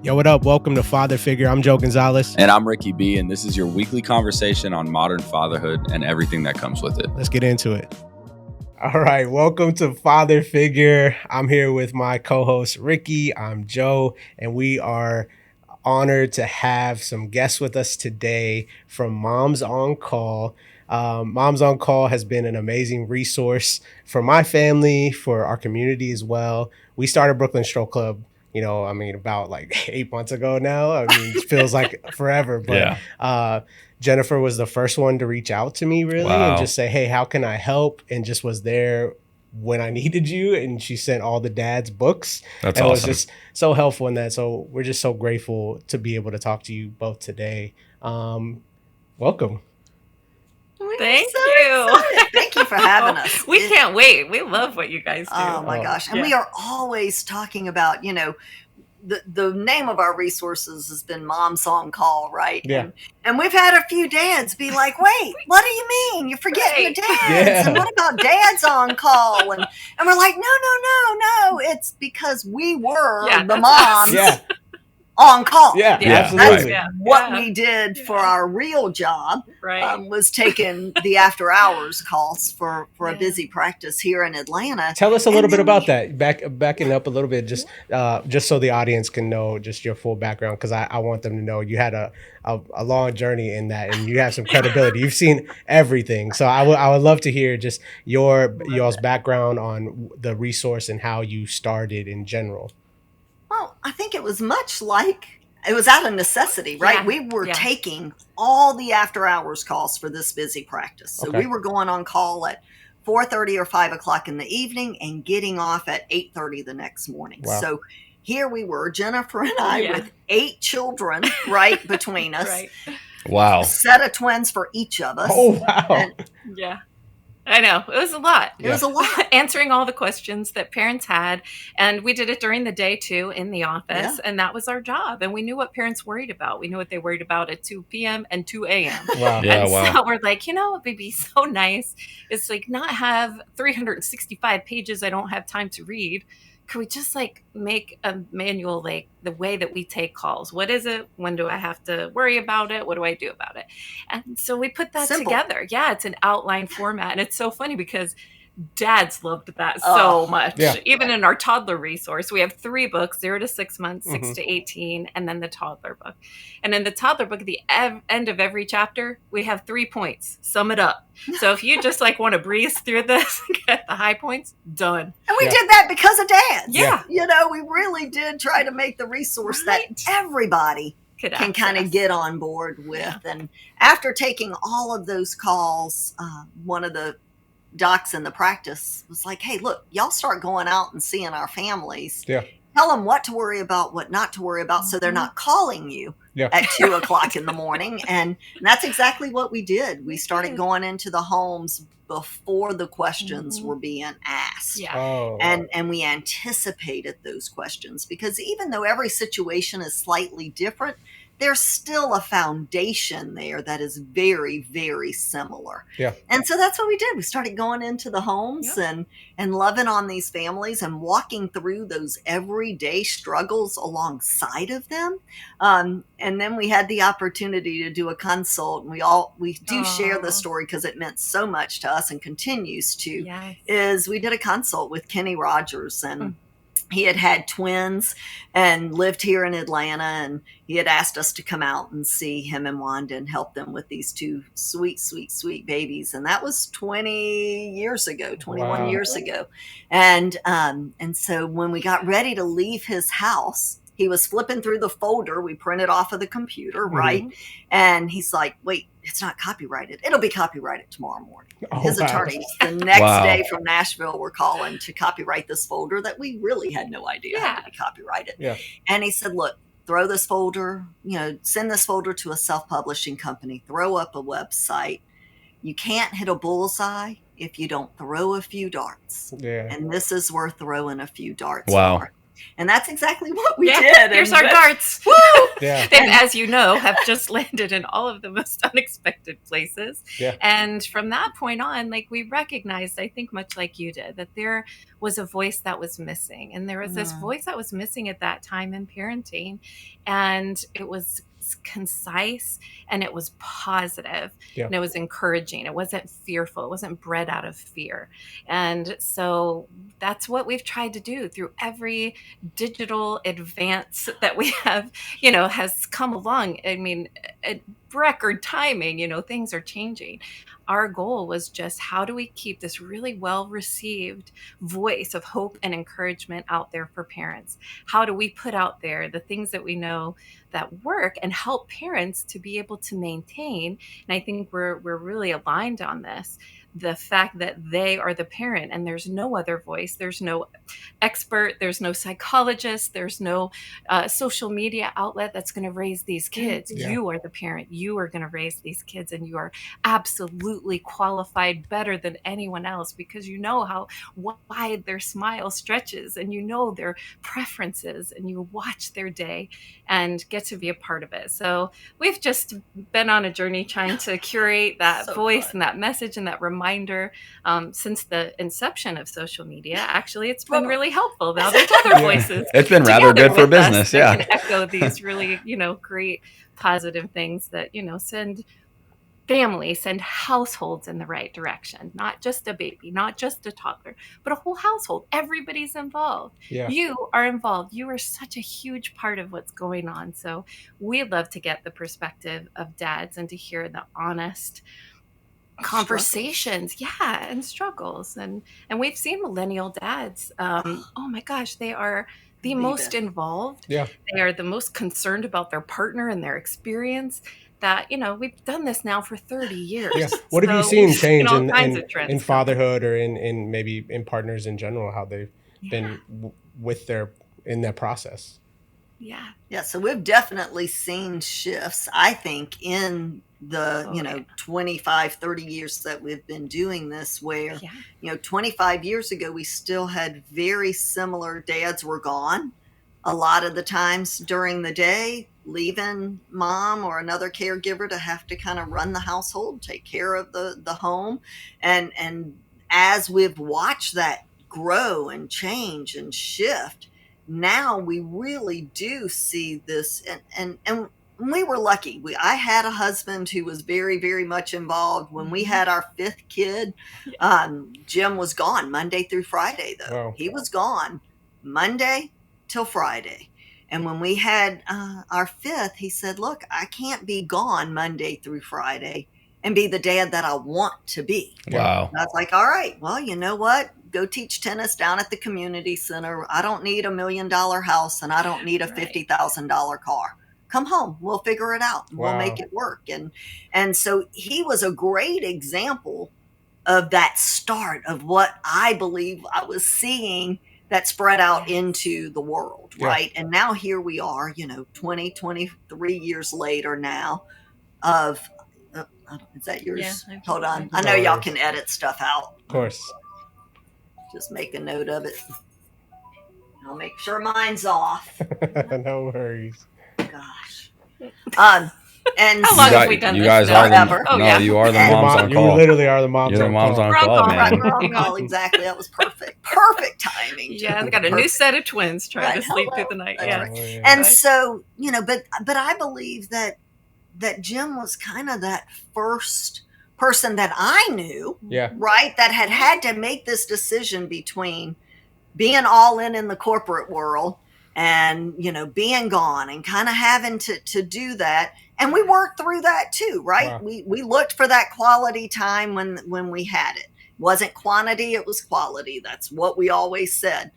Yo, what up? Welcome to Father Figure. I'm Joe Gonzalez. And I'm Ricky B, and this is your weekly conversation on modern fatherhood and everything that comes with it. Let's get into it. All right, welcome to Father Figure. I'm here with my co-host Ricky. I'm Joe, and we are honored to have some guests with us today from Moms on Call. Moms on Call has been an amazing resource for my family, for our community as well. We started Brooklyn Stroke Club, about like 8 months ago now. It feels like forever, but Jennifer was the first one to reach out to me really and just say, hey, how can I help? And just was there when I needed you. And she sent all the dad's books. That's and awesome. It was just so helpful in that. So we're just so grateful to be able to talk to you both today. Welcome. Thank you. Thank you for having us. We can't wait. We love what you guys do. Oh my gosh. And we are always talking about, the name of our resources has been Moms on Call, right? Yeah. And we've had a few dads be like, wait, what do you mean? You're forgetting the dads. Yeah. And what about dads on call? And we're like, no. It's because we were the moms on call. Yeah, absolutely. That's what we did for our real job, was taking the after hours calls for a busy practice here in Atlanta. Tell us a little bit about that. Backing up a little bit, just so the audience can know just your full background, because I want them to know you had a long journey in that, and you have some credibility. You've seen everything, so I would love to hear just y'all's background on the resource and how you started in general. Well, I think it was much like, it was out of necessity, right? Yeah. We were taking all the after hours calls for this busy practice. So we were going on call at 4:30 or 5 o'clock in the evening and getting off at 8:30 the next morning. Wow. So here we were, Jennifer and I, with 8 children right between us. Wow. A set of twins for each of us. Oh, wow. I know. It was a lot. It was a lot. Answering all the questions that parents had. And we did it during the day, too, in the office. And that was our job. And we knew what parents worried about. We knew what they worried about at 2 p.m. and 2 a.m. Wow. So we're like, it would be so nice. It's like not have 365 pages I don't have time to read. Could we just make a manual, the way that we take calls? What is it? When do I have to worry about it? What do I do about it? And so we put that together. Yeah, it's an outline format. And it's so funny because dads loved that so much. Yeah. Even in our toddler resource, we have 3 books, 0 to 6 months, 6 to 18, and then the toddler book. And in the toddler book, at the end of every chapter, we have 3 points. Sum it up. So if you just want to breeze through this, get the high points, done. And we did that because of dads. Yeah. We really did try to make the resource that everybody can kind of get on board with. Yeah. And after taking all of those calls, one of the docs in the practice was like, hey, look, y'all start going out and seeing our families. Yeah. Tell them what to worry about, what not to worry about, so they're not calling you at 2 o'clock in the morning. And that's exactly what we did. We started going into the homes before the questions were being asked. Yeah. Oh, and we anticipated those questions, because even though every situation is slightly different, there's still a foundation there that is very, very similar. Yeah. And so that's what we did. We started going into the homes and loving on these families and walking through those everyday struggles alongside of them. And then we had the opportunity to do a consult. And we do share the story because it meant so much to us and continues to, is we did a consult with Kenny Rogers, and he had twins and lived here in Atlanta, and he had asked us to come out and see him and Wanda and help them with these 2 sweet, sweet, sweet babies. And that was 21 years ago. And so when we got ready to leave his house, he was flipping through the folder we printed off of the computer, right? And he's like, wait, it's not copyrighted. It'll be copyrighted tomorrow morning. His attorneys the next day from Nashville were calling to copyright this folder that we really had no idea had to be copyrighted. Yeah. And he said, look, throw this folder, send this folder to a self-publishing company, throw up a website. You can't hit a bullseye if you don't throw a few darts. Yeah. And this is where throwing a few darts are. And that's exactly what we did. Here's our darts. Woo! Yeah. And as you know, have just landed in all of the most unexpected places. Yeah. And from that point on, like, we recognized, I think much like you did, that there was a voice that was missing. And there was this voice that was missing at that time in parenting. And it was concise and it was positive and it was encouraging. It wasn't fearful. It wasn't bred out of fear. And so that's what we've tried to do through every digital advance that we have, has come along. I mean, at record timing, things are changing. Our goal was just, how do we keep this really well-received voice of hope and encouragement out there for parents? How do we put out there the things that we know that work and help parents to be able to maintain? And I think we're really aligned on this. The fact that they are the parent and there's no other voice, there's no expert, there's no psychologist, there's no social media outlet that's going to raise these kids. Yeah. You are the parent. You are going to raise these kids, and you are absolutely qualified better than anyone else, because you know how wide their smile stretches and you know their preferences and you watch their day and get to be a part of it. So we've just been on a journey trying to curate that voice and that message and that reminder since the inception of social media. Actually, it's been really helpful. Now there's other voices. It's been rather good for business. Yeah. Can echo these really, great positive things that, send families, send households in the right direction. Not just a baby, not just a toddler, but a whole household. Everybody's involved. Yeah. You are involved. You are such a huge part of what's going on. So we'd love to get the perspective of dads and to hear the honest conversations and struggles. And we've seen millennial dads. Oh my gosh, they are the most involved. Yeah. They are the most concerned about their partner and their experience. That, we've done this now for 30 years. Yeah. What have you seen change in fatherhood or in maybe in partners in general, how they've been in that process? Yeah. Yeah. So we've definitely seen shifts, I think, in the, 25, 30 years that we've been doing this, where, 25 years ago, we still had very similar, dads were gone a lot of the times during the day, leaving mom or another caregiver to have to kind of run the household, take care of the home. And as we've watched that grow and change and shift, now we really do see this. And we were lucky. I had a husband who was very, very much involved. When we had our fifth kid, Jim was gone Monday through Friday, though. Wow. He was gone Monday till Friday. And when we had our fifth, he said, look, I can't be gone Monday through Friday and be the dad that I want to be. Wow. And I was like, all right, well, you know what? Go teach tennis down at the community center. I don't need $1 million house and I don't need a $50,000 car. Come home. We'll figure it out. Wow. We'll make it work. And so he was a great example of that start of what I believe I was seeing that spread out into the world, right? And now here we are, 20, 23 years later now of, is that yours? Yeah, hold on. I know y'all can edit stuff out. Of course. Just make a note of it. I'll make sure mine's off. No worries. Gosh. And how long have we done you this? Guys are the, you are the moms on call. You literally are the moms You're on the moms call. on call, man. We're on call, exactly. That was perfect. Perfect timing. Yeah, I've got a new set of twins trying to sleep through the night. Yeah. Right. And so, but I believe that Jim was kind of that first person that I knew, right, that had to make this decision between being all in the corporate world and, being gone and kind of having to do that. And we worked through that too, right? Wow. We looked for that quality time when we had it. It wasn't quantity, it was quality. That's what we always said.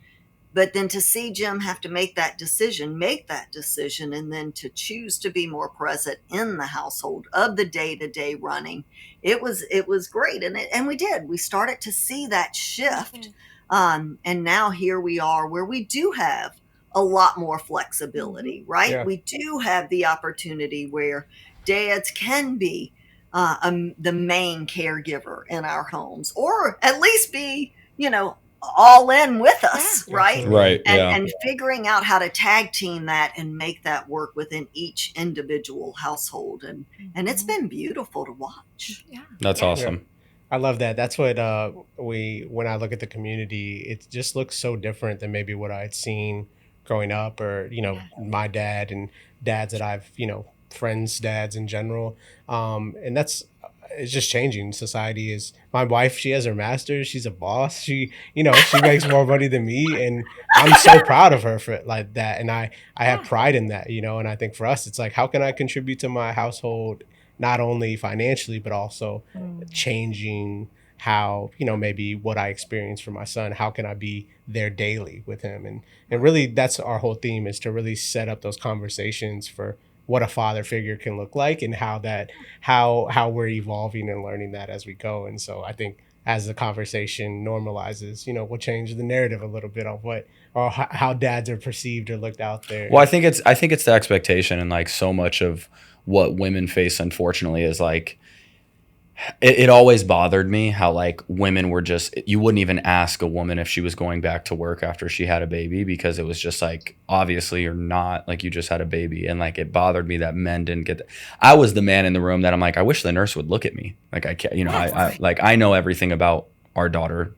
But then to see Jim have to make that decision, and then to choose to be more present in the household of the day-to-day running, it was great. And we did. We started to see that shift. And now here we are where we do have a lot more flexibility, right? Yeah. We do have the opportunity where dads can be the main caregiver in our homes, or at least be, all in with us, right? Right. And figuring out how to tag team that and make that work within each individual household. And it's been beautiful to watch. Yeah. That's awesome. Yeah. I love that. That's what when I look at the community, it just looks so different than maybe what I had seen growing up, or my dad and dads that I've friends' dads in general. And it's just changing. Society is. My wife, she has her master's. She's a boss. She makes more money than me, and I'm so proud of her for like that. And I have pride in that, And I think for us, it's like, how can I contribute to my household, not only financially, but also changing how, maybe what I experience for my son, how can I be there daily with him? And really that's our whole theme, is to really set up those conversations for what a father figure can look like, and how we're evolving and learning that as we go. And so I think as the conversation normalizes, we'll change the narrative a little bit on how dads are perceived or looked out there. Well, I think it's the expectation, and like so much of what women face, unfortunately, is like, it always bothered me how like women were just, you wouldn't even ask a woman if she was going back to work after she had a baby, because it was just like, obviously you're not, like you just had a baby. And like, it bothered me that men didn't get that. I was the man in the room that I'm like, I wish the nurse would look at me. Like I can't, I know everything about our daughter.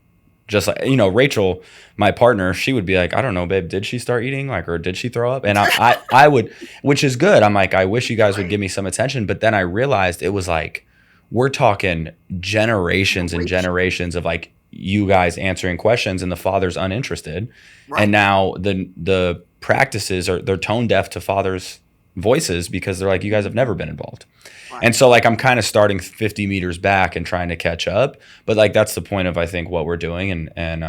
Just like, Rachel, my partner, she would be like, I don't know, babe, did she start eating? Like, or did she throw up? And I would, which is good. I'm like, I wish you guys would give me some attention. But then I realized it was like, we're talking generations and generations of like you guys answering questions and the father's uninterested. Right. And now the practices they're tone deaf to fathers' voices, because they're like, you guys have never been involved. Right. And so like, I'm kind of starting 50 meters back and trying to catch up. But like, that's the point of, I think, what we're doing. And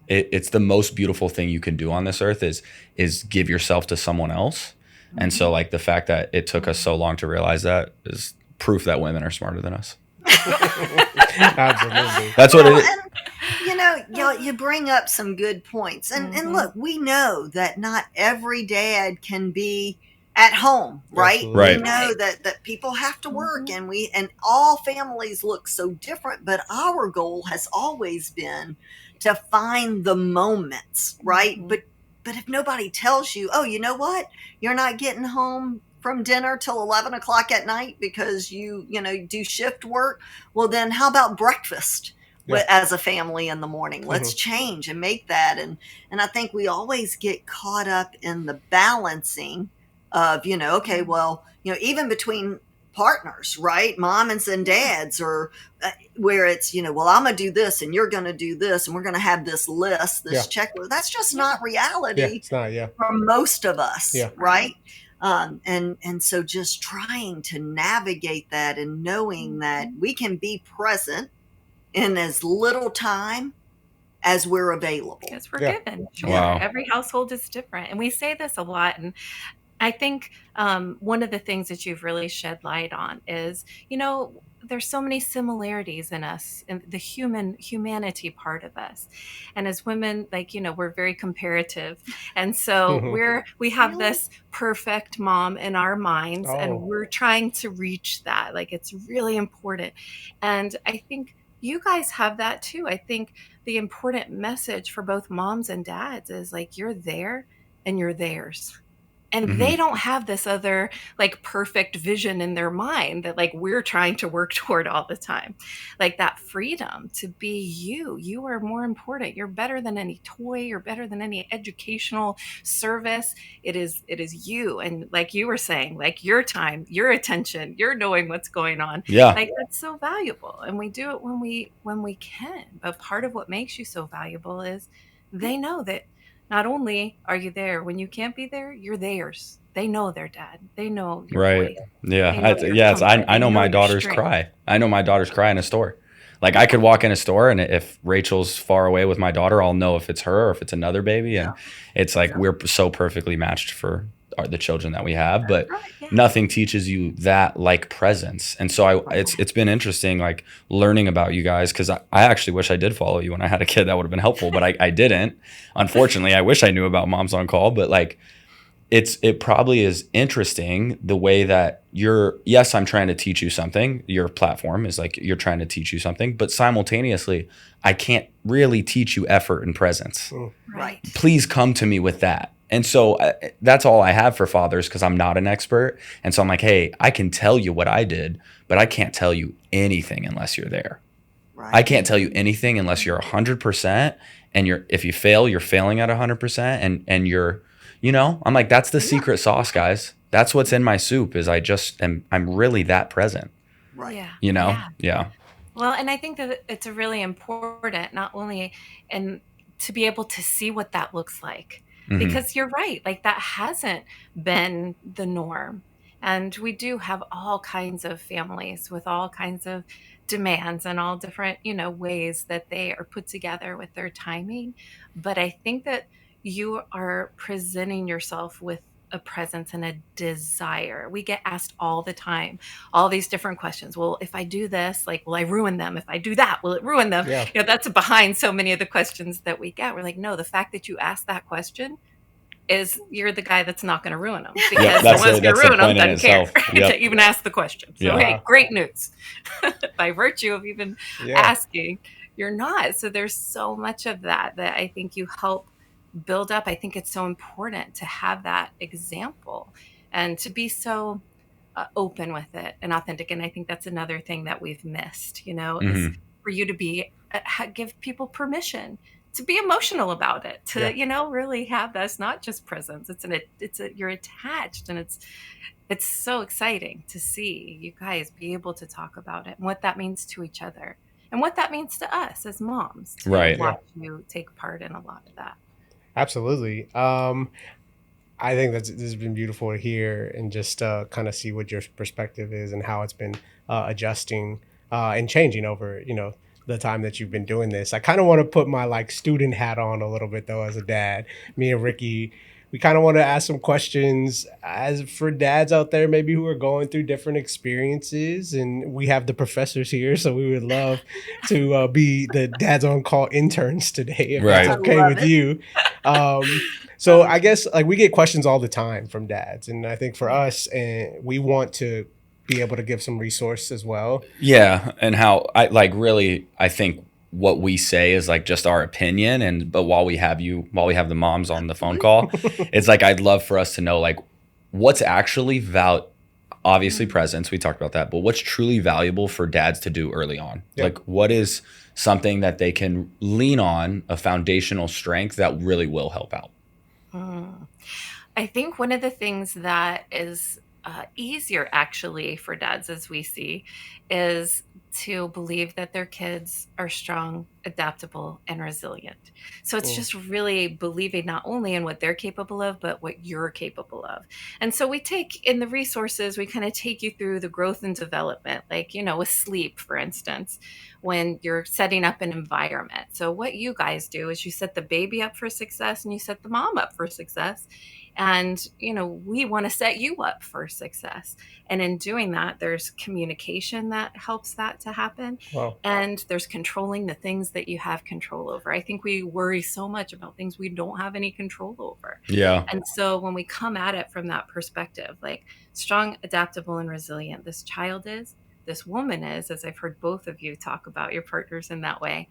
it's the most beautiful thing you can do on this earth is give yourself to someone else. And so like the fact that it took us so long to realize that is proof that women are smarter than us. Absolutely. That's what it is. And, you bring up some good points. And look, we know that not every dad can be at home, right? Absolutely. Right. We know that people have to work, and all families look so different, but our goal has always been to find the moments, right? But if nobody tells you, oh, you know what? You're not getting home from dinner till 11 o'clock at night because you do shift work. Well, then how about breakfast as a family in the morning? Let's change and make that. And I think we always get caught up in the balancing of, okay, well, even between partners, right? Moms and dads, or where it's, well, I'm going to do this and you're going to do this, and we're going to have this list, this checklist. That's just not reality it's not, for most of us, right? And so just trying to navigate that and knowing that we can be present in as little time as we're available. Because we're given. Sure. Wow. Every household is different. And we say this a lot. And I think one of the things that you've really shed light on is, there's so many similarities in us, and the humanity part of us. And as women, we're very comparative. And so we have this perfect mom in our minds, and we're trying to reach that. Like, it's really important. And I think you guys have that too. I think the important message for both moms and dads is like, you're there and you're theirs. And they don't have this other perfect vision in their mind that we're trying to work toward all the time. Like that freedom to be you. You are more important. You're better than any toy. You're better than any educational service. It is you. And like you were saying, your time, your attention, you're knowing what's going on. Yeah. That's so valuable. And we do it when we can. But part of what makes you so valuable is they know that not only are you there when you can't be there, you're theirs. They know their dad. They know your right. voice. Yeah. I know my daughters cry. I know my daughters cry in a store. Like I could walk in a store, and if Rachel's far away with my daughter, I'll know if it's her or if it's another baby. And it's like we're so perfectly matched for the children that we have, but nothing teaches you that like presence. And so it's been interesting, like learning about you guys, because I actually wish I did follow you when I had a kid. That would have been helpful, but I didn't. Unfortunately, I wish I knew about Moms on Call, but like it probably is interesting the way that yes, I'm trying to teach you something. Your platform is like you're trying to teach you something, but simultaneously, I can't really teach you effort and presence. Right. Please come to me with that. And so that's all I have for fathers because I'm not an expert. And so I'm like, hey, I can tell you what I did, but I can't tell you anything unless you're there. Right. I can't tell you anything unless you're 100%. And if you fail, you're failing at 100%. And you're, I'm like, that's the secret sauce, guys. That's what's in my soup is I'm really that present. Right. Yeah. Yeah. Well, and I think that it's really important, not only to be able to see what that looks like, because you're right, like that hasn't been the norm. And we do have all kinds of families with all kinds of demands and all different, ways that they are put together with their timing. But I think that you are presenting yourself with a presence and a desire. We get asked all the time, all these different questions. Well, if I do this, like, will I ruin them? If I do that, will it ruin them? Yeah. That's behind so many of the questions that we get. We're like, no, the fact that you asked that question is you're the guy that's not going to ruin them, because the one's going to ruin them doesn't care to even ask the question. So, hey, great news. By virtue of even asking, you're not. So there's so much of that I think you help build up. I think it's so important to have that example and to be so open with it and authentic. And I think that's another thing that we've missed, is for you to be give people permission to be emotional about it, to really have that's not just presence. You're attached, and it's so exciting to see you guys be able to talk about it and what that means to each other and what that means to us as moms. To watch you take part in a lot of that. Absolutely. I think this has been beautiful to hear and just kind of see what your perspective is and how it's been adjusting and changing over, the time that you've been doing this. I kind of want to put my student hat on a little bit though as a dad. Me and Ricky, we kind of want to ask some questions as for dads out there maybe who are going through different experiences, and we have the professors here, so we would love to be the Dads on Call interns today if that's okay with you. So I guess we get questions all the time from dads, and I think for us, we want to be able to give some resource as well. Yeah, and how I think what we say is just our opinion, but while we have the moms on the phone call, it's I'd love for us to know what's actually obviously presence, we talked about that, but what's truly valuable for dads to do early on. Yep. What is something that they can lean on, a foundational strength that really will help out? I think one of the things that is easier actually for dads, as we see, is to believe that their kids are strong, adaptable, and resilient. So it's just really believing not only in what they're capable of, but what you're capable of. And so we take in the resources, we kind of take you through the growth and development, with sleep, for instance, when you're setting up an environment. So what you guys do is you set the baby up for success and you set the mom up for success. And, we want to set you up for success. And in doing that, there's communication that helps that to happen. Wow. And there's controlling the things that you have control over. I think we worry so much about things we don't have any control over. Yeah. And so when we come at it from that perspective, strong, adaptable, and resilient, this child is, this woman is, as I've heard both of you talk about your partners in that way,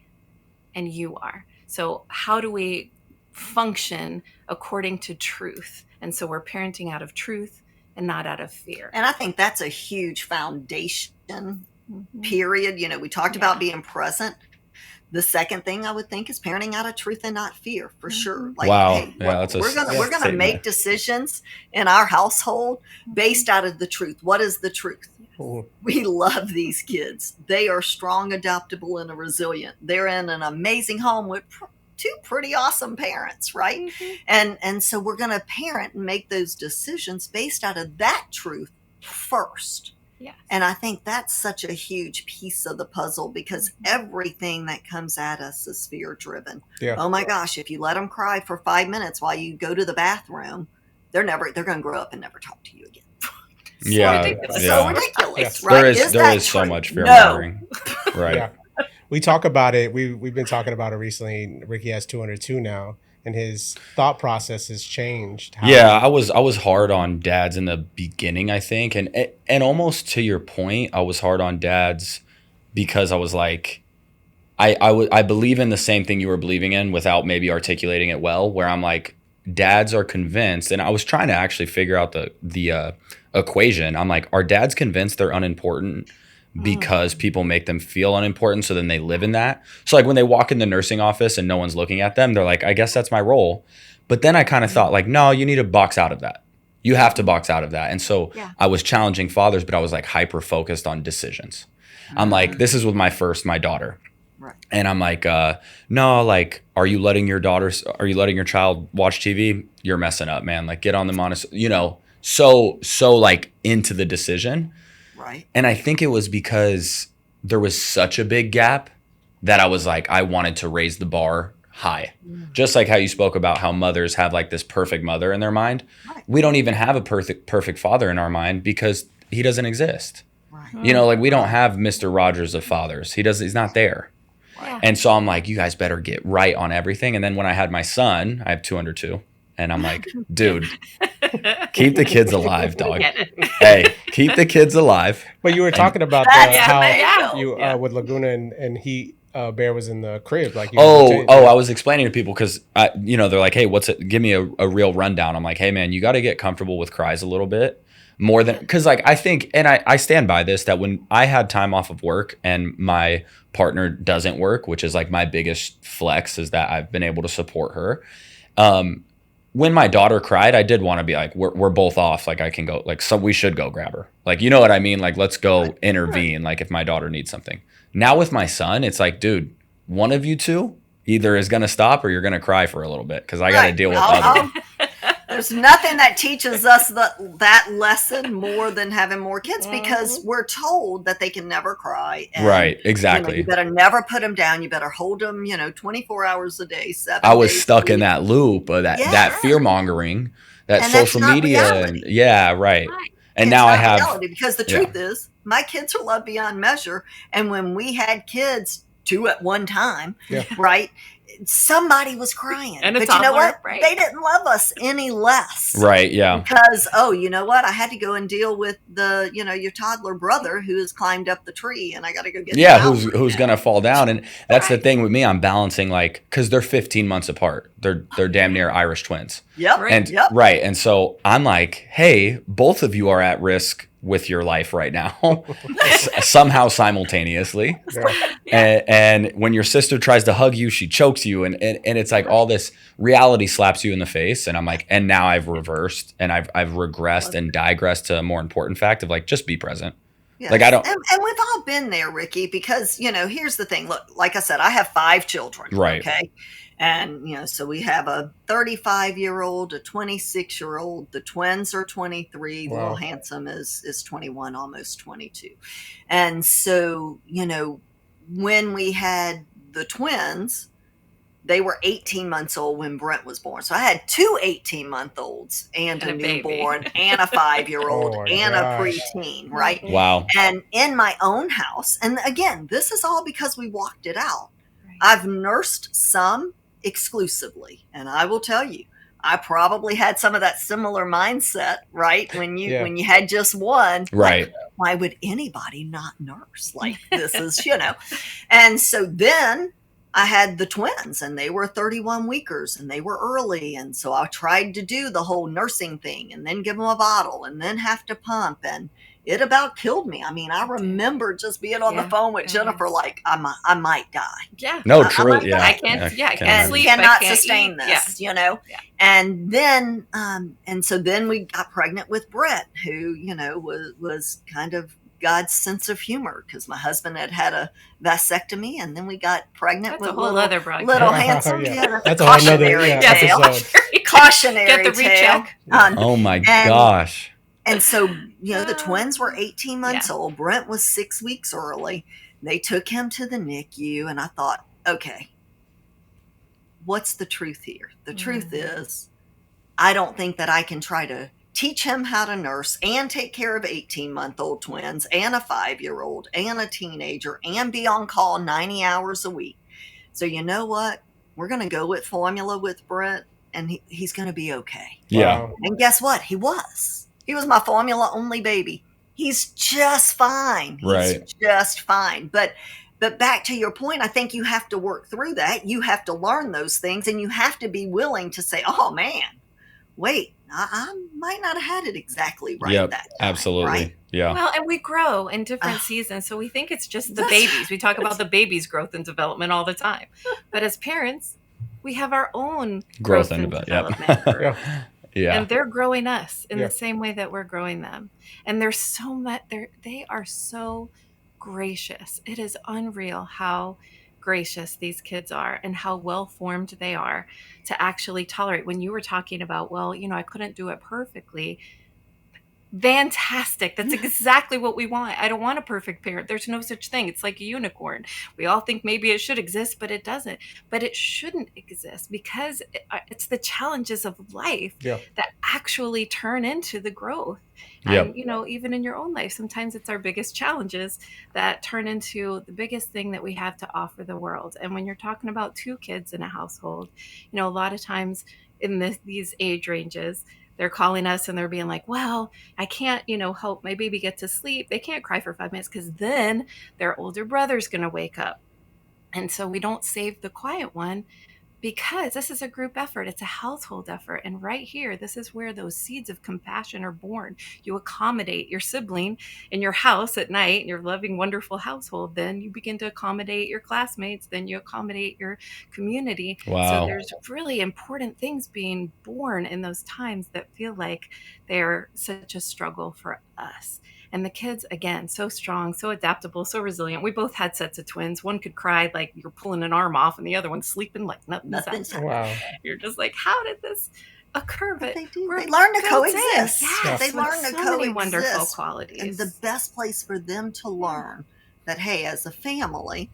and you are. So how do we function according to truth? And so we're parenting out of truth and not out of fear. And I think that's a huge foundation, period. We talked about being present. The second thing I would think is parenting out of truth and not fear, for sure. Wow. Hey, we're gonna make decisions in our household based out of the truth. What is the truth? We love these kids. They are strong, adaptable, and resilient. They're in an amazing home with two pretty awesome parents, right? And so we're going to parent and make those decisions based out of that truth first. Yes. And I think that's such a huge piece of the puzzle, because everything that comes at us is fear driven. Yeah. Oh my gosh, if you let them cry for 5 minutes while you go to the bathroom, they're going to grow up and never talk to you again. So ridiculous, right? There is so much fear mongering. Right. Yeah. We talk about it. We've been talking about it recently. Ricky has 202 now, and his thought process has changed. I was hard on dads in the beginning, I think, and almost to your point, I was hard on dads because I was like, I believe in the same thing you were believing in without maybe articulating it well, where I'm like, dads are convinced, and I was trying to actually figure out the equation. I'm like, are dads convinced they're unimportant because people make them feel unimportant, so then they live in that? So like when they walk in the nursing office and no one's looking at them, they're like, I guess that's my role. But then I kind of thought like, no, you need to box out of that. You have to box out of that. And so I was challenging fathers, but I was like hyper focused on decisions. I'm like, this is with my daughter. Right. And I'm like, no, like, are you letting your child watch TV? You're messing up, man. Like, get on the Montessori, so like into the decision. Right. And I think it was because there was such a big gap that I was like, I wanted to raise the bar high. Just like how you spoke about how mothers have like this perfect mother in their mind. Right. We don't even have a perfect father in our mind because he doesn't exist. Right. Like we don't have Mr. Rogers of fathers. He's not there. Yeah. And so I'm like, you guys better get right on everything. And then when I had my son, I have 2 under 2. And I'm like, dude, keep the kids alive, dog. Hey, keep the kids alive. But you were talking about how you with Laguna and he Bear was in the crib. Like I was explaining to people because they're like, hey, what's it? Give me a real rundown. I'm like, hey man, you got to get comfortable with cries a little bit. More than, because like I think, and I stand by this, that when I had time off of work and my partner doesn't work, which is like my biggest flex, is that I've been able to support her. When my daughter cried, I did want to be like, we're both off. Like I can go, like, so we should go grab her. Like, you know what I mean? Like, let's go intervene. Like if my daughter needs something. Now with my son, it's like, dude, one of you two either is going to stop or you're going to cry for a little bit because I got to deal with the other one. There's nothing that teaches us that lesson more than having more kids, because we're told that they can never cry. And, right, exactly. You better never put them down. You better hold them, 24 hours a day, 7 I was days stuck in that loop of that fear mongering, that social media. And right. And now I have reality, because the truth is my kids are loved beyond measure. And when we had kids, 2 at one time, right? Somebody was crying. And but toddler, you know what? Right. They didn't love us any less. Right, yeah. Because, you know what? I had to go and deal with your toddler brother who has climbed up the tree, and I got to go get who's going to fall down. And that's the thing with me. I'm balancing, like, because they're 15 months apart. They're damn near Irish twins. Yep. Right. And so I'm like, hey, both of you are at risk with your life right now, somehow simultaneously. And when your sister tries to hug you, she chokes you. And it's like all this reality slaps you in the face. And I'm like, and now I've reversed and I've regressed and digressed to a more important fact of like, just be present. Yes. Like I don't. And we've all been there, Ricky, because, here's the thing. Look, like I said, I have 5 children. Right. Okay. And, so we have a 35-year-old, a 26-year-old. The twins are 23. Wow. Little Handsome is 21, almost 22. And so, when we had the twins, they were 18 months old when Brent was born. So I had 2 18-month-olds and a newborn and a 5-year-old and a preteen, right? Wow. And in my own house, and again, this is all because we walked it out. Right. I've nursed some exclusively. And I will tell you, I probably had some of that similar mindset, right? When you had just one, right? Like, why would anybody not nurse? Like this is, And so then I had the twins, and they were 31 weekers, and they were early, and so I tried to do the whole nursing thing, and then give them a bottle, and then have to pump, and it about killed me. I mean, I remember just being on the phone with Jennifer, like I might die. Yeah. No, true. I can't sleep. Cannot sustain this, Yeah. And then, and so then we got pregnant with Brett, who, was kind of God's sense of humor, because my husband had a vasectomy, and then we got pregnant with little Handsome. That's a whole other episode. Cautionary Get the tale. Oh my gosh. And so, the twins were 18 months old. Brent was 6 weeks early. They took him to the NICU, and I thought, okay, what's the truth here? The truth is, I don't think that I can try to teach him how to nurse and take care of 18-month-old twins and a 5-year-old and a teenager and be on call 90 hours a week. So you know what? we're going to go with formula with Brent, and he's going to be okay. Yeah. Wow. And guess what? He was my formula only baby. He's just fine. He's just fine. But back to your point, I think you have to work through that. You have to learn those things, and you have to be willing to say, oh man, wait, I might not have had it exactly right that time. Absolutely. Right? Yeah. Well, and we grow in different seasons. So we think it's just the babies. We talk about the baby's growth and development all the time. But as parents, we have our own growth and development. Yep. Yeah. And they're growing us in the same way that we're growing them. And there's so much, they are so gracious. It is unreal how gracious these kids are and how well formed they are to actually tolerate. When you were talking about, well, I couldn't do it perfectly. Fantastic. That's exactly what we want. I don't want a perfect parent. There's no such thing. It's like a unicorn. We all think maybe it should exist, but it doesn't. But it shouldn't exist because it's the challenges of life that actually turn into the growth. And, even in your own life, sometimes it's our biggest challenges that turn into the biggest thing that we have to offer the world. And when you're talking about 2 kids in a household, a lot of times in these age ranges, they're calling us and they're being like, well, I can't, help my baby get to sleep. They can't cry for 5 minutes because then their older brother's going to wake up. And so we don't save the quiet one because this is a group effort. It's a household effort. And right here, this is where those seeds of compassion are born. You accommodate your sibling in your house at night, in your loving, wonderful household. Then you begin to accommodate your classmates. Then you accommodate your community. Wow. So there's really important things being born in those times that feel like they're such a struggle for us. And the kids, again, so strong, so adaptable, so resilient. We both had sets of twins. One could cry like you're pulling an arm off, and the other one's sleeping like nothing's happening. Wow. You're just like, how did this occur? But they do. They learn to coexist. Yes, they learn to coexist. Many wonderful qualities. And the best place for them to learn that, hey, as a family,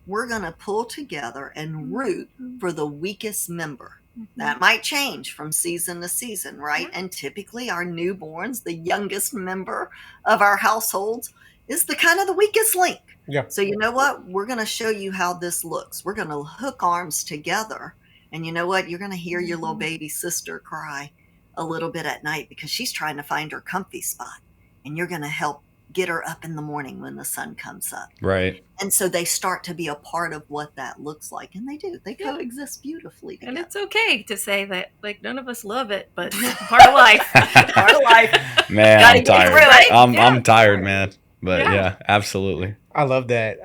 we're going to pull together and root for the weakest member. That might change from season to season, right? And typically our newborns, the youngest member of our households, is the kind of the weakest link. Yeah. So you know what? We're going to show you how this looks. We're going to hook arms together. And you know what? You're going to hear your little baby sister cry a little bit at night because she's trying to find her comfy spot. And you're going to help get her up in the morning when the sun comes up. Right. And so they start to be a part of what that looks like. And they do. They coexist beautifully together. And it's okay to say that, like, none of us love it, but part of life. Part of life. Man, I'm tired. Right? I'm tired, man. But yeah, absolutely. I love that.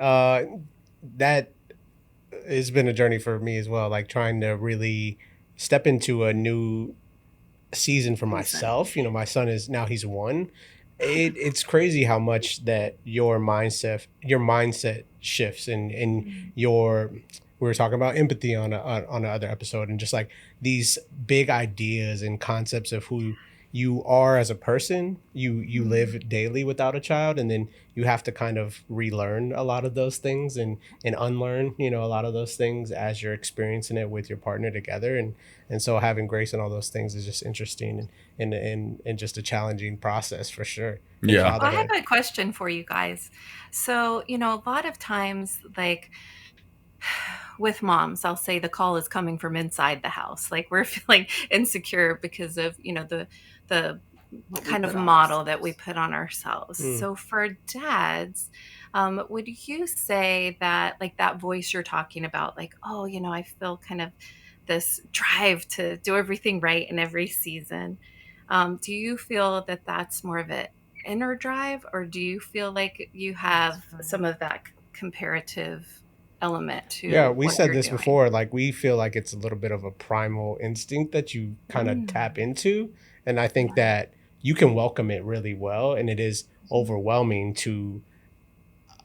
That has been a journey for me as well, like trying to really step into a new season for myself. My son he's 1. It's crazy how much that your mindset shifts and we were talking about empathy on the other episode, and just like these big ideas and concepts of who you are as a person. You live daily without a child, and then you have to kind of relearn a lot of those things and unlearn, a lot of those things as you're experiencing it with your partner together. And so having grace and all those things is just interesting and just a challenging process for sure. Yeah. Well, I have a question for you guys. So, a lot of times, like with moms, I'll say the call is coming from inside the house. Like we're feeling insecure because of, the kind of model that we put on ourselves. So for dads, would you say that, like, that voice you're talking about, like, oh, I feel kind of this drive to do everything right in every season. Do you feel that that's more of an inner drive, or do you feel like you have some of that comparative element to we said this before, like we feel like it's a little bit of a primal instinct that you kind of tap into, and I think that you can welcome it really well, and it is overwhelming to,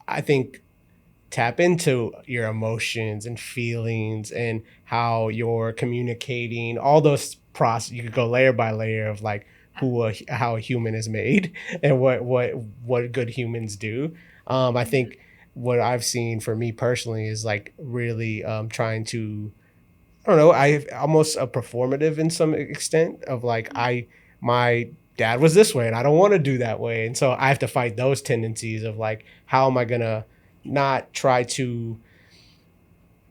I think, tap into your emotions and feelings and how you're communicating, all those process. You could go layer by layer of like how a human is made and what good humans do. I think what I've seen for me personally is like really trying to, I don't know, I almost a performative in some extent of like my dad was this way and I don't want to do that way. And so I have to fight those tendencies of like, how am I going to not try to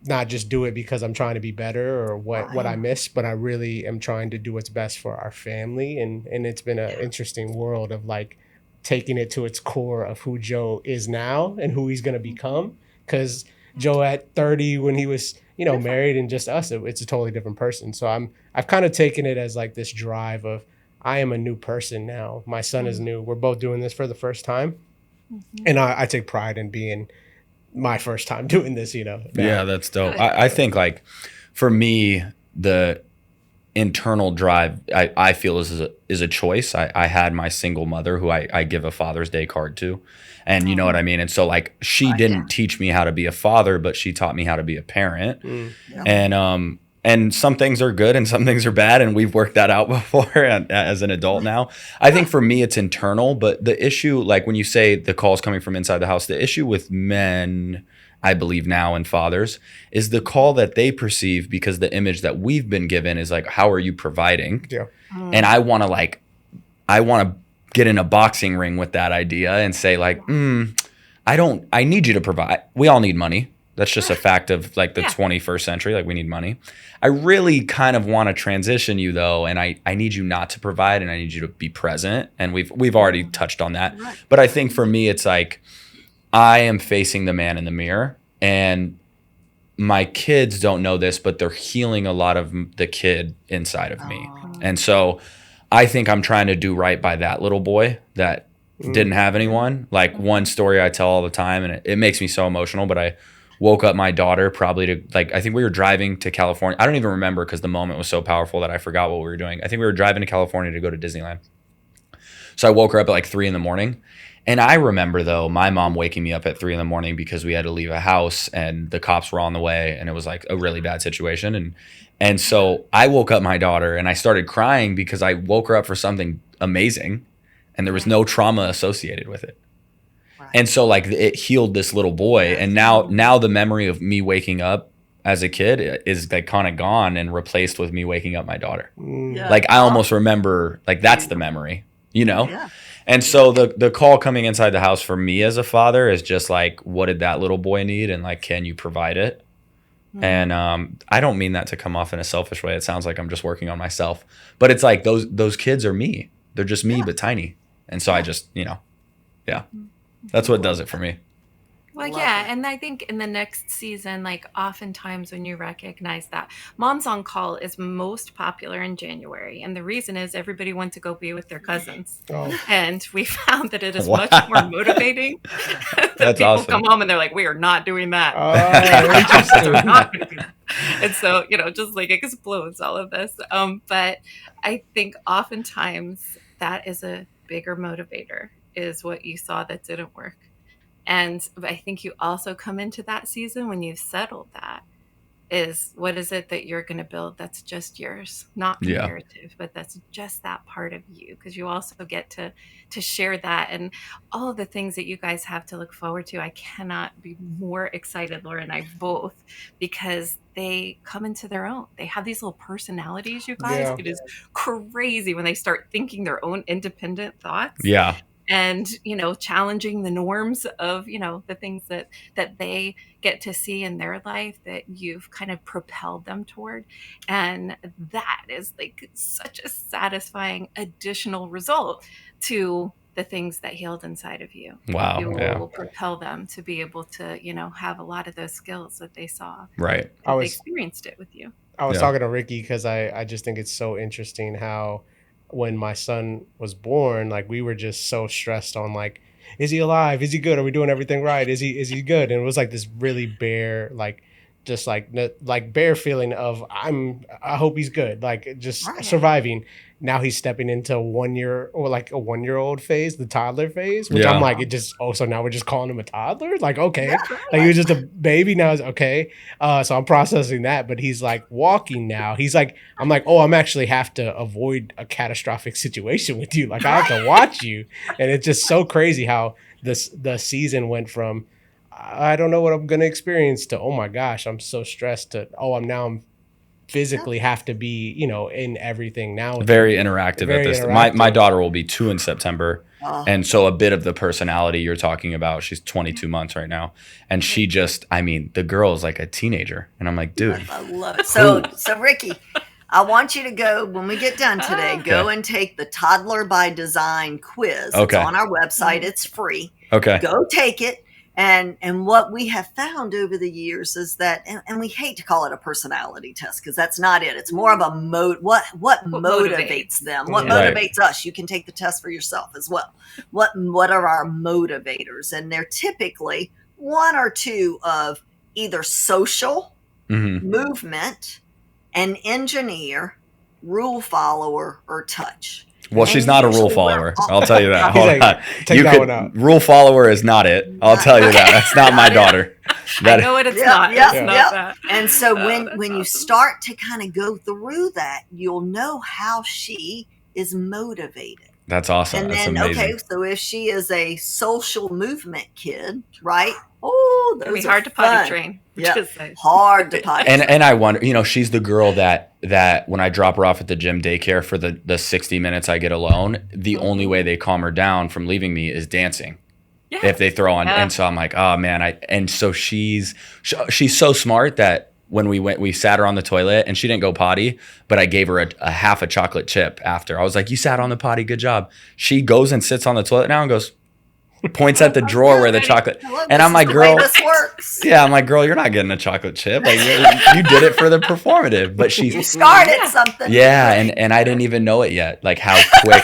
not just do it because I'm trying to be better or what I miss, but I really am trying to do what's best for our family. And it's been an interesting world of like taking it to its core of who Joe is now and who he's going to become. Because Joe at 30, when he was, married and just us, it's a totally different person. So I've kind of taken it as like this drive of, I am a new person now. My son is new. We're both doing this for the first time. And I take pride in being my first time doing this, now. Yeah, that's dope. I think like for me, the internal drive I feel is a choice. I had my single mother who I give a Father's Day card to, and you know what I mean? And so like she didn't teach me how to be a father, but she taught me how to be a parent. And some things are good and some things are bad, and we've worked that out before as an adult now. I think for me it's internal, but the issue, like when you say the calls coming from inside the house, the issue with men, I believe now, and fathers, is the call that they perceive because the image that we've been given is like, how are you providing? Yeah. And I want to get in a boxing ring with that idea and say like, I need you to provide. We all need money. That's just a fact of like the 21st century. Like we need money. I really kind of want to transition you though. And I need you not to provide, and I need you to be present. And we've already touched on that. Right. But I think for me, it's like, I am facing the man in the mirror, and my kids don't know this, but they're healing a lot of the kid inside of me. And so I think I'm trying to do right by that little boy that didn't have anyone. Like one story I tell all the time, and it makes me so emotional, but I woke up my daughter probably to like, I think we were driving to California. I don't even remember because the moment was so powerful that I forgot what we were doing. I think we were driving to California to go to Disneyland. So I woke her up at like 3 a.m. And I remember though, my mom waking me up at 3 a.m. because we had to leave a house and the cops were on the way, and it was like a really bad situation. And so I woke up my daughter and I started crying because I woke her up for something amazing and there was no trauma associated with it. And so like it healed this little boy. And now the memory of me waking up as a kid is like kind of gone and replaced with me waking up my daughter. Yeah. Like I almost remember like that's the memory, Yeah. And so the call coming inside the house for me as a father is just like, what did that little boy need? And like, can you provide it? And I don't mean that to come off in a selfish way. It sounds like I'm just working on myself, but it's like those kids are me. They're just me, but tiny. And so I just, that's what does it for me. Well, yeah. And I think in the next season, like oftentimes when you recognize that Moms on Call is most popular in January. And the reason is everybody wants to go be with their cousins. And we found that it is much more motivating. That people awesome. Come home and they're like, we are not doing that. Interesting. And so, just like explodes all of this. But I think oftentimes that is a bigger motivator, is what you saw that didn't work. And I think you also come into that season when you've settled that is, what is it that you're going to build that's just yours, not the narrative, but that's just that part of you, because you also get to share that and all of the things that you guys have to look forward to. I cannot be more excited, Laura and I both, because they come into their own. They have these little personalities, you guys. Yeah. It is crazy when they start thinking their own independent thoughts. Yeah. And, challenging the norms of, the things that they get to see in their life that you've kind of propelled them toward. And that is like such a satisfying additional result to the things that healed inside of you. Wow. You will propel them to be able to, have a lot of those skills that they saw. Right. They experienced it with you. I was talking to Ricky because I just think it's so interesting how when my son was born, like we were just so stressed on like, is he alive? Is he good? Are we doing everything right? Is he good? And it was like this really bare, like just like bare feeling of I hope he's good, like just surviving. Now he's stepping into 1 year or like a 1 year old phase, the toddler phase, which I'm like, so now we're just calling him a toddler? Like, okay. Like he was just a baby, now it's okay. So I'm processing that, but he's like walking now. He's like, I'm like, I'm actually have to avoid a catastrophic situation with you. Like I have to watch you. And it's just so crazy how the season went from, I don't know what I'm going to experience to, oh my gosh, I'm so stressed to, I'm physically have to be, in everything now. Very interactive at this. My daughter will be 2 in September. And so a bit of the personality you're talking about, she's 22 months right now. And she just, the girl is like a teenager. And I'm like, dude. I love it. So Ricky, I want you to go, when we get done today, go and take the Toddler by Design quiz. It's on our website. It's free. Okay. Go take it. And what we have found over the years is that, and we hate to call it a personality test because that's not it. It's more of a what motivates them, what motivates us. You can take the test for yourself as well. What are our motivators? And they're typically one or two of either social, movement, an engineer, rule follower, or touch. Well, she's not a rule follower. I'll tell you that. Rule follower is not it. I'll tell you that. That's not my daughter. I know what it's not. It's not that. And so when you start to kind of go through that, you'll know how she is motivated. That's awesome. And That's then, amazing. so if she is a social movement kid, right? Oh, those it'd be hard to potty train. Yeah, hard to potty train. And I wonder, she's the girl that when I drop her off at the gym daycare for the 60 minutes I get alone, the only way they calm her down from leaving me is dancing. Yeah. If they throw on. And so I'm like, oh man. And so she's so smart that when we sat her on the toilet and she didn't go potty, but I gave her a half a chocolate chip after. I was like, you sat on the potty, good job. She goes and sits on the toilet now and goes, points at the drawer where the chocolate, and I'm like, girl, this works. Yeah, I'm like, girl, you're not getting a chocolate chip. Like, you did it for the performative, but you started something. Yeah, and I didn't even know it yet. Like how quick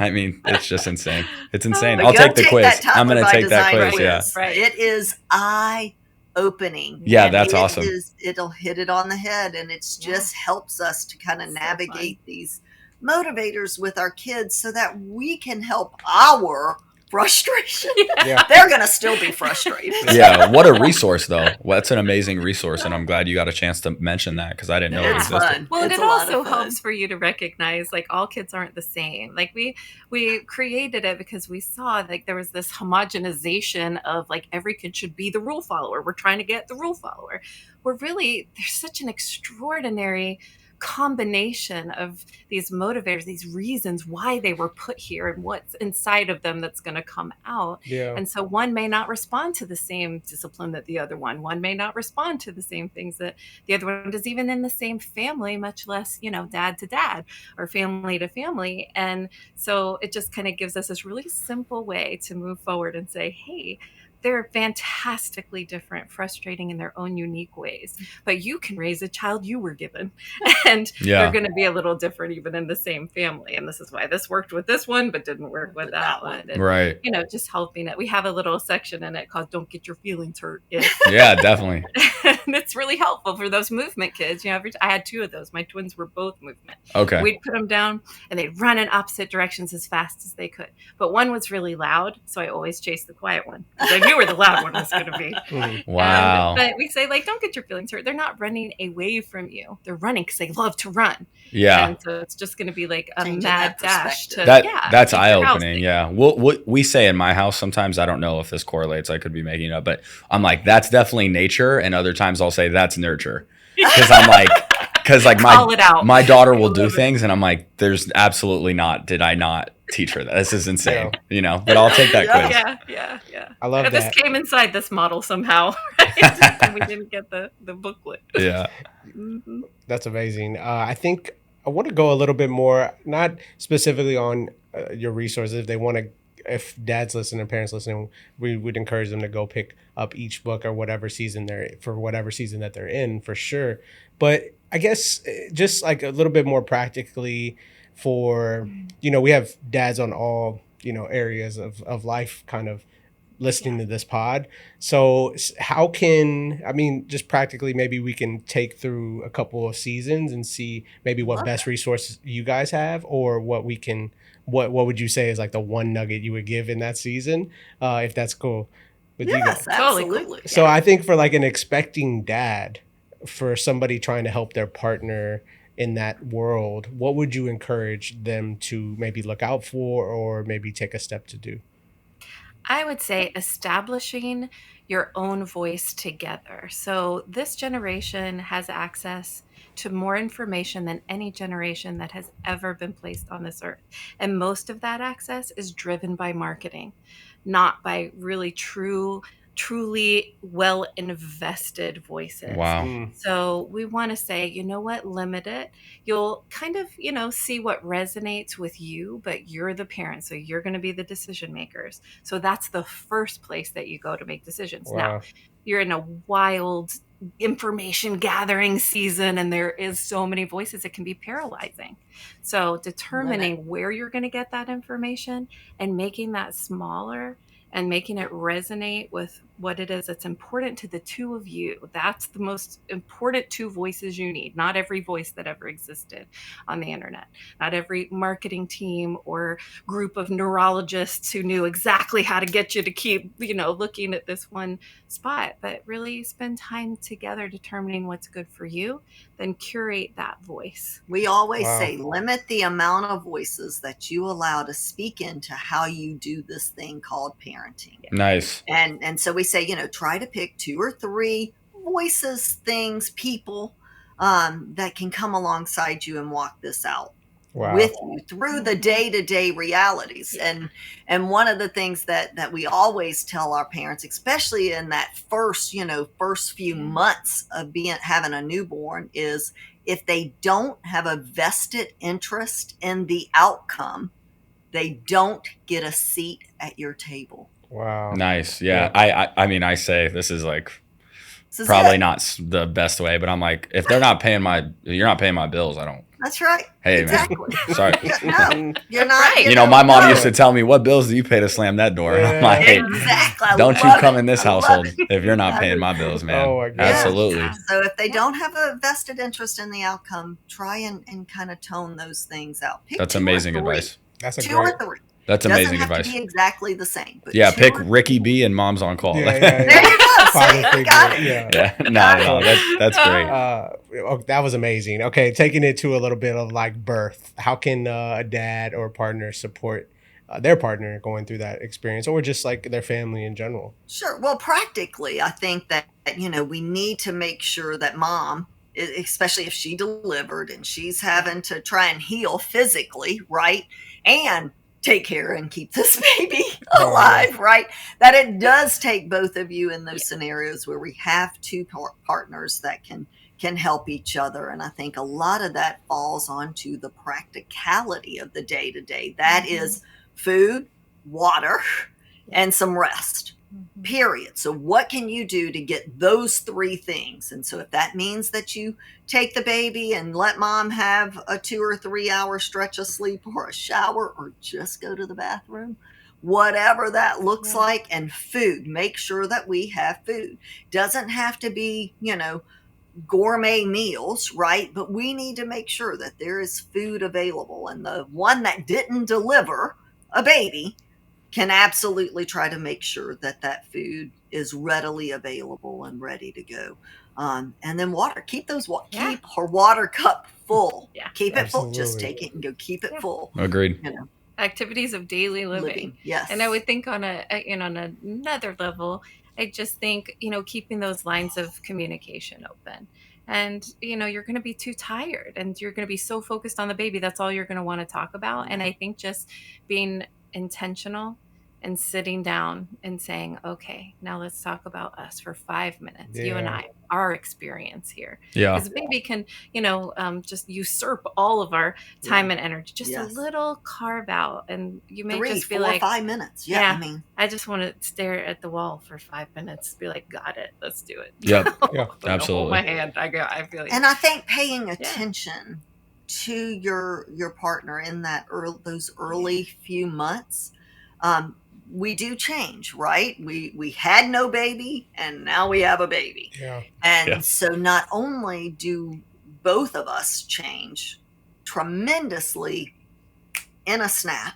it's just insane. It's insane. I'll take the quiz. I'm gonna take that quiz. Yeah, right. It is eye-opening. Yeah, that's awesome. It'll hit it on the head, and it's just helps us to kind of navigate these motivators with our kids, so that we can help our frustration. Yeah. They're going to still be frustrated. Yeah. What a resource, though. Well, that's an amazing resource. And I'm glad you got a chance to mention that because I didn't know it existed. Fun. Well, it also helps for you to recognize like all kids aren't the same. Like we created it because we saw like there was this homogenization of like every kid should be the rule follower. We're trying to get the rule follower. There's such an extraordinary combination of these motivators, these reasons why they were put here and what's inside of them that's going to come out. Yeah. And so one may not respond to the same discipline that the other one. One may not respond to the same things that the other one does, even in the same family, much less, dad to dad or family to family. And so it just kind of gives us this really simple way to move forward and say, hey, they're fantastically different, frustrating in their own unique ways. But you can raise a child you were given. And they're going to be a little different even in the same family. And this is why this worked with this one, but didn't work with that one. And, right. Just helping it. We have a little section in it called Don't Get Your Feelings Hurt. Yeah, definitely. And it's really helpful for those movement kids. I had 2 of those. My twins were both movement. Okay. We'd put them down and they'd run in opposite directions as fast as they could. But one was really loud. So I always chased the quiet one. I knew where the loud one was going to be. Wow. But we say, like, don't get your feelings hurt. They're not running away from you. They're running because they love to run. Yeah. And so it's just going to be like a mad dash. That's eye-opening. Yeah. What we say in my house sometimes, I don't know if this correlates. I could be making it up, but I'm like, that's definitely nature. And other times I'll say that's nurture. Because I'm like, my daughter will do things and I'm like, there's absolutely not. Did I not teach her that? This is insane, but I'll take that quiz. Yeah. I love that. This came inside this model somehow, right? We didn't get the booklet. Yeah. Mm-hmm. That's amazing. I think I want to go a little bit more, not specifically on your resources. If dad's listening and parents listening, we would encourage them to go pick up each book or whatever season that they're in, for sure. But I guess just like a little bit more practically for, we have dads on all, areas of life kind of listening to this pod. So how just practically, maybe we can take through a couple of seasons and see maybe what best resources you guys have, or what would you say is like the one nugget you would give in that season, if that's cool with you guys. Absolutely. So I think for like an expecting dad, for somebody trying to help their partner in that world, what would you encourage them to maybe look out for or maybe take a step to do? I would say establishing your own voice together. So this generation has access to more information than any generation that has ever been placed on this earth. And most of that access is driven by marketing, not by really truly well invested voices. Wow. So we want to say, you know what, limit it. You'll kind of, see what resonates with you, but you're the parent, so you're going to be the decision makers. So that's the first place that you go to make decisions. Wow. Now, you're in a wild information gathering season and there is so many voices, it can be paralyzing. So determining where you're going to get that information and making that smaller and making it resonate with what it is that's important to the two of you. That's the most important two voices you need. Not every voice that ever existed on the internet. Not every marketing team or group of neurologists who knew exactly how to get you to keep, looking at this one spot. But really spend time together determining what's good for you, then curate that voice. We always say limit the amount of voices that you allow to speak into how you do this thing called parenting. Nice. And so we say, try to pick 2 or 3 voices, things, people that can come alongside you and walk this out with you through the day-to-day realities. And one of the things that we always tell our parents, especially in that first few months of having a newborn, is if they don't have a vested interest in the outcome, they don't get a seat at your table. Wow. Nice. Yeah. I mean, I say this is like probably not the best way, but I'm like, if they're not paying you're not paying my bills, I don't. That's right. Hey, exactly. Man. Sorry. No, you're not. Right. My mom used to tell me, what bills do you pay to slam that door? And I'm like, hey, don't you come in this household if you're not paying my bills, man. Oh, my God. Absolutely. So if they don't have a vested interest in the outcome, try and kind of tone those things out. Pick That's amazing advice. That's two or three. That's amazing advice. Doesn't have to be exactly the same. But pick Ricky B and Mom's on Call. Yeah. There you go. See, got it. Yeah. No, that's great. That was amazing. Okay, taking it to a little bit of like birth. How can a dad or partner support their partner going through that experience, or just like their family in general? Sure. Well, practically, I think that we need to make sure that mom, especially if she delivered and she's having to try and heal physically, right, and take care and keep this baby alive, right? That it does take both of you in those scenarios where we have 2 partners that can help each other. And I think a lot of that falls onto the practicality of the day-to-day. That is food, water, and some rest. Period. So what can you do to get those 3 things? And so if that means that you take the baby and let mom have a 2 or 3 hour stretch of sleep or a shower or just go to the bathroom, whatever that looks like, and food, make sure that we have food. Doesn't have to be, gourmet meals, right? But we need to make sure that there is food available. And the one that didn't deliver a baby can absolutely try to make sure that food is readily available and ready to go. And then water. Keep her water cup full. Yeah. Keep it full. Just take it and go keep it full. Agreed. Activities of daily living. Yes. And I would think on another level, I just think, keeping those lines of communication open. And, you're going to be too tired and you're going to be so focused on the baby. That's all you're going to want to talk about. And I think just being intentional and sitting down and saying, okay, now let's talk about us for 5 minutes. You and I, our experience here. Yeah. Because the baby can, just usurp all of our time and energy. Just a little carve out. And you may 3, just be 4, like 5 minutes. Yeah. I just want to stare at the wall for 5 minutes. Be like, got it. Let's do it. Yep. Absolutely. Hold my hand. I feel like. And I think paying attention to your partner in those early few months, we do change, right? We had no baby and now we have a baby. Yeah. And so not only do both of us change tremendously in a snap,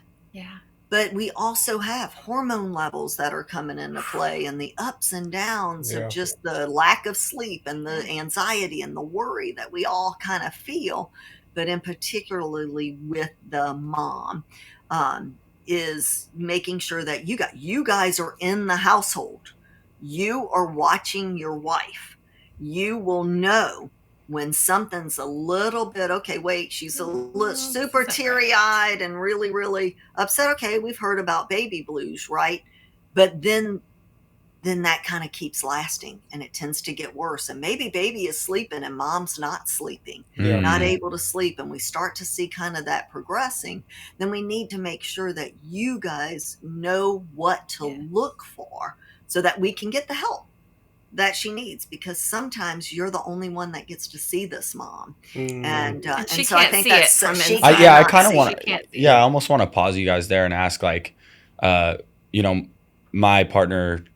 but we also have hormone levels that are coming into play and the ups and downs of just the lack of sleep and the anxiety and the worry that we all kind of feel, but in particularly with the mom. is making sure that you guys are in the household. You are watching your wife. You will know when something's a little bit, okay, wait, she's a little super teary-eyed and really, really upset. Okay, we've heard about baby blues, right? But then that kind of keeps lasting, and it tends to get worse. And maybe baby is sleeping and mom's not sleeping, not able to sleep, and we start to see kind of that progressing. Then we need to make sure that you guys know what to look for so that we can get the help that she needs, because sometimes you're the only one that gets to see this mom. And she so can't I think see that's it from she inside. Yeah, I kind of see want it. to. Yeah, I almost want to pause you guys there and ask, like, you know, my partner,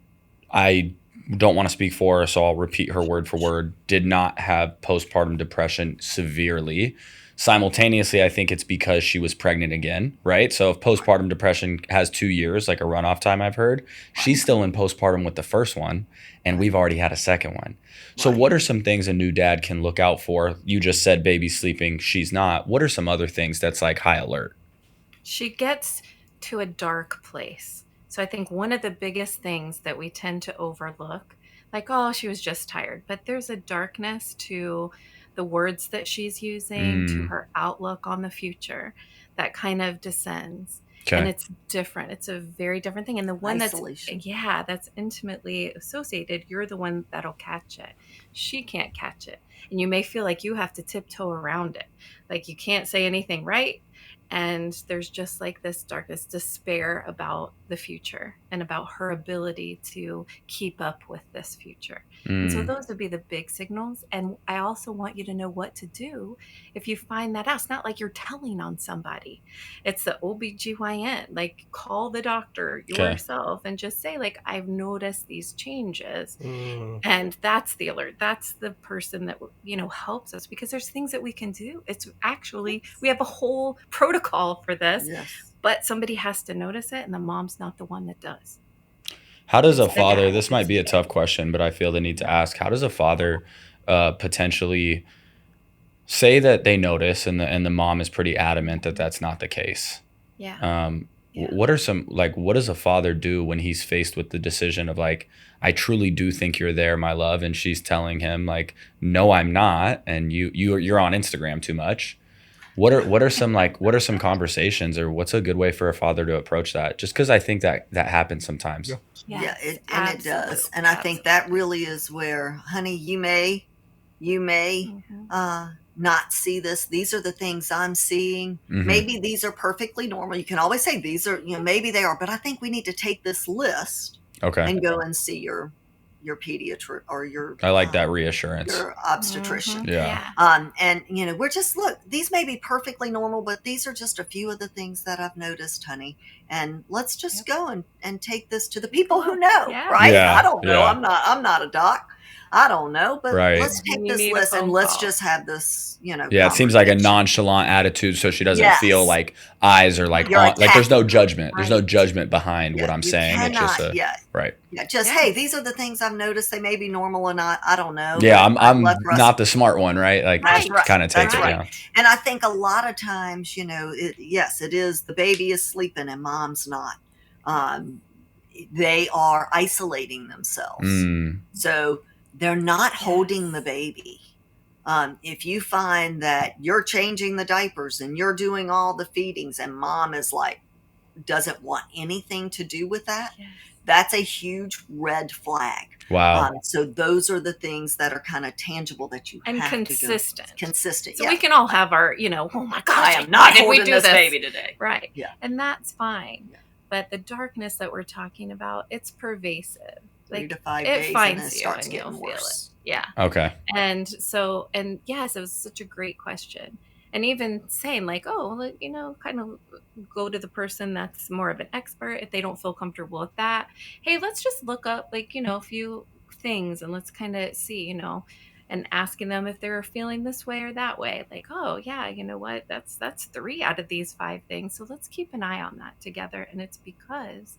I don't want to speak for her, so I'll repeat her word for word, did not have postpartum depression severely. Simultaneously, I think it's because she was pregnant again, right? So if postpartum depression has 2 years, like a runoff time I've heard, she's still in postpartum with the first one, and we've already had a second one. So what are some things a new dad can look out for? You just said baby's sleeping, she's not. What are some other things that's like high alert? She gets to a dark place. So I think one of the biggest things that we tend to overlook, like, oh, she was just tired, but there's a darkness to the words that she's using, to her outlook on the future that kind of descends. Okay. And it's different. It's a very different thing. And the one Isolation. that's intimately associated, you're the one that'll catch it. She can't catch it. And you may feel like you have to tiptoe around it. Like you can't say anything right. And there's just like this darkness, despair about the future and about her ability to keep up with this future. And so those would be the big signals. And I also want you to know what to do if you find that out. It's not like you're telling on somebody. It's the OBGYN. Like, call the doctor yourself and just say, like, I've noticed these changes. And that's the alert. That's the person that, helps us, because there's things that we can do. It's actually, we have a whole protocol for this, but somebody has to notice it, and the mom's not the one that does. How does a father, this might be a tough question, but I feel the need to ask, how does a father potentially say that they notice and the mom is pretty adamant that that's not the case? What are some, like, what does a father do when he's faced with the decision of, like, I truly do think you're there, my love, and she's telling him, like, no, I'm not, and you're on Instagram too much? What are some conversations, or what's a good way for a father to approach that? Just because I think that happens sometimes. It does. And I think that really is where, honey, you may not see this. These are the things I'm seeing. Maybe these are perfectly normal. You can always say these are, maybe they are, but I think we need to take this list and go and see your pediatrician or your, I like that reassurance, your obstetrician. And we're just, look, these may be perfectly normal, but these are just a few of the things that I've noticed, honey. And let's just go and take this to the people who know, right? I don't know. I'm not a doc. I don't know, but let's take this list and let's just have this, it seems like a nonchalant attitude, so she doesn't feel like eyes are like on, like there's no judgment. There's no judgment behind what I'm saying. It's just hey, these are the things I've noticed. They may be normal or not. I don't know. I'm not the smart one, right? Like, just kind of take it down. And I think a lot of times, it is the baby is sleeping and mom's not. They are isolating themselves. So they're not holding the baby. If you find that you're changing the diapers and you're doing all the feedings and mom is like, doesn't want anything to do with that, that's a huge red flag. Wow. So those are the things that are kind of tangible that you have consistent. To go. Consistent. So we can all have our, oh my gosh, I am not holding this baby today. Right. Yeah. And that's fine. Yeah. But the darkness that we're talking about, it's pervasive. Like, 3 to 5 days, it finds and it you starts and getting you'll worse. feel it. Yeah. Okay. And so, and yes, it was such a great question. And even saying, like, kind of go to the person that's more of an expert if they don't feel comfortable with that. Hey, let's just look up, like, a few things, and let's kind of see, and asking them if they're feeling this way or that way. Like, oh yeah, you know what? That's 3 out of these 5 things. So let's keep an eye on that together. And it's because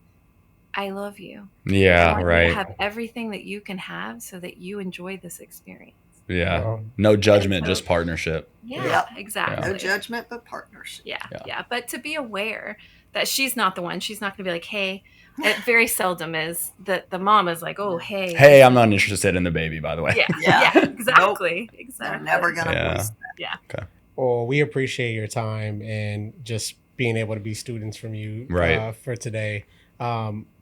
I love you. Yeah, I want right. you to have everything that you can have so that you enjoy this experience. Yeah. No judgment, just partnership. Yeah, exactly. No judgment, but partnership. Yeah. But to be aware that she's not the one. She's not going to be like, hey, it very seldom is that the mom is like, oh, hey, I'm not interested in the baby, by the way. Yeah, exactly. Nope. They're never going to voice that. Yeah. Okay. Well, we appreciate your time and just being able to be students from you for today.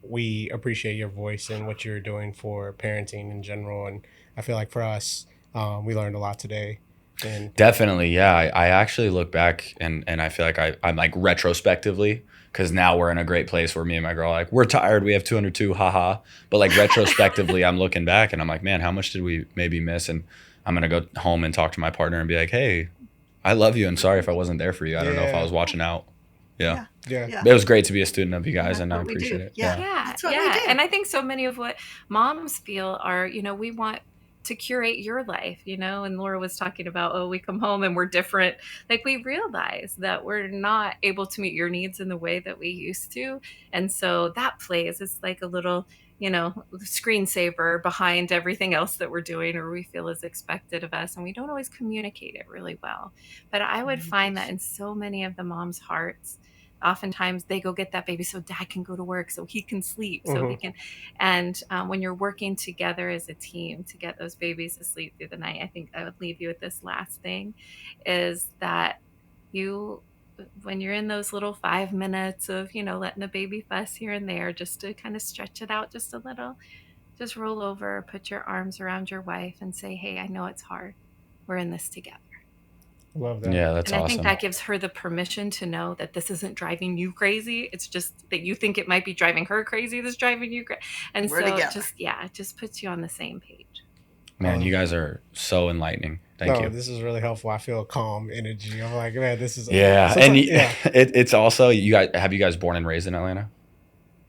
We appreciate your voice and what you're doing for parenting in general. And I feel like for us, we learned a lot today. And definitely, yeah. I actually look back and I feel like I'm like retrospectively, because now we're in a great place where me and my girl are like, we're tired, we have 202, haha. But like retrospectively, I'm looking back and I'm like, man, how much did we maybe miss? And I'm gonna go home and talk to my partner and be like, hey, I love you and sorry if I wasn't there for you. I don't know if I was watching out. Yeah. It was great to be a student of you guys, and I appreciate it. Yeah. That's what we do. And I think so many of what moms feel are, we want to curate your life, and Laura was talking about, we come home and we're different. Like, we realize that we're not able to meet your needs in the way that we used to. And so that plays, it's like a little, screensaver behind everything else that we're doing or we feel is expected of us. And we don't always communicate it really well. But I would find that in so many of the moms' hearts, oftentimes they go get that baby so dad can go to work, so he can sleep, so he can. And when you're working together as a team to get those babies to sleep through the night, I think I would leave you with this last thing is that when you're in those little 5 minutes of, letting the baby fuss here and there, just to kind of stretch it out just a little, just roll over, put your arms around your wife and say, hey, I know it's hard. We're in this together. Love that. Yeah, that's awesome. I think that gives her the permission to know that this isn't driving you crazy. It's just that you think it might be driving her crazy that's driving you crazy. And we're so together. it just puts you on the same page. Man, you guys are so enlightening. Thank you. This is really helpful. I feel a calm energy. I'm like, man, this is it's also you guys. Have you guys born and raised in Atlanta?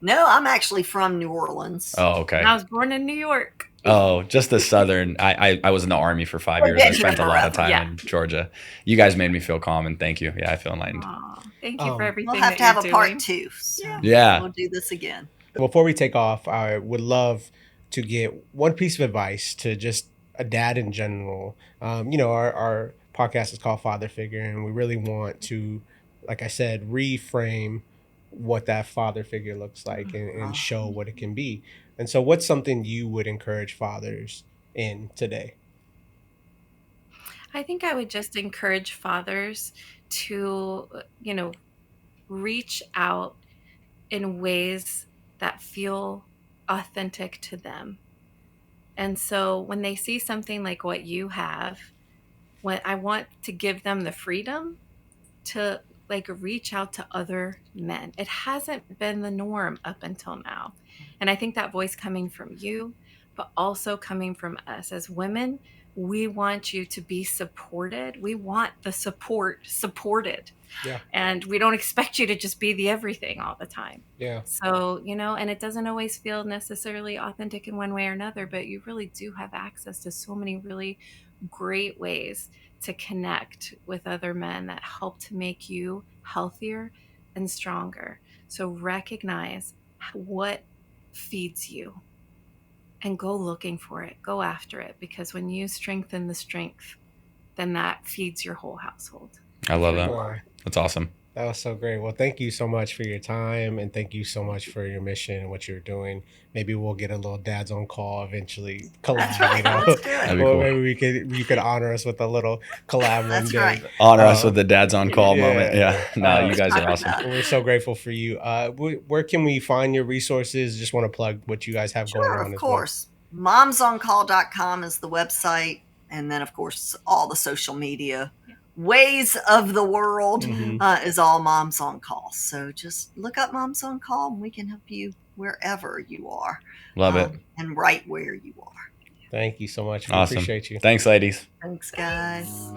No, I'm actually from New Orleans. Oh, okay. I was born in New York. Oh, just the southern. I was in the Army for 5 years. I spent a lot of time in Georgia. You guys made me feel calm, and thank you. Yeah, I feel enlightened. Thank you for everything. We'll have to have a part 2. So we'll do this again. Before we take off, I would love to get one piece of advice to just a dad in general. Our podcast is called Father Figure, and we really want to, like I said, reframe what that father figure looks like and show what it can be. And so what's something you would encourage fathers in today? I think I would just encourage fathers to, reach out in ways that feel authentic to them. And so when they see something like what you have, I want to give them the freedom to reach out to other men. It hasn't been the norm up until now. And I think that voice coming from you, but also coming from us as women, we want you to be supported. We want the supported. Yeah. And we don't expect you to just be the everything all the time. Yeah. So, and it doesn't always feel necessarily authentic in one way or another, but you really do have access to so many really great ways to connect with other men that help to make you healthier and stronger. So recognize what feeds you and go looking for it, go after it, because when you strengthen the strength, then that feeds your whole household. I love that. That's awesome. That was so great. Well, thank you so much for your time, and thank you so much for your mission and what you're doing. Maybe we'll get a little Dads on Call eventually collab. That's right. That's good. That'd be cool. Maybe you could honor us with a little collab one day. Right. Honor us with the Dads on Call moment. Yeah. No, you guys are awesome. We're so grateful for you. Where can we find your resources? Just want to plug what you guys have going on. Of course. Momsoncall.com is the website, and then of course all the social media ways of the world is all Moms on Call. So just look up Moms on Call and we can help you wherever you are. Love it. And right where you are. Thank you so much. We Awesome. appreciate you. Thanks, ladies. Thanks, guys.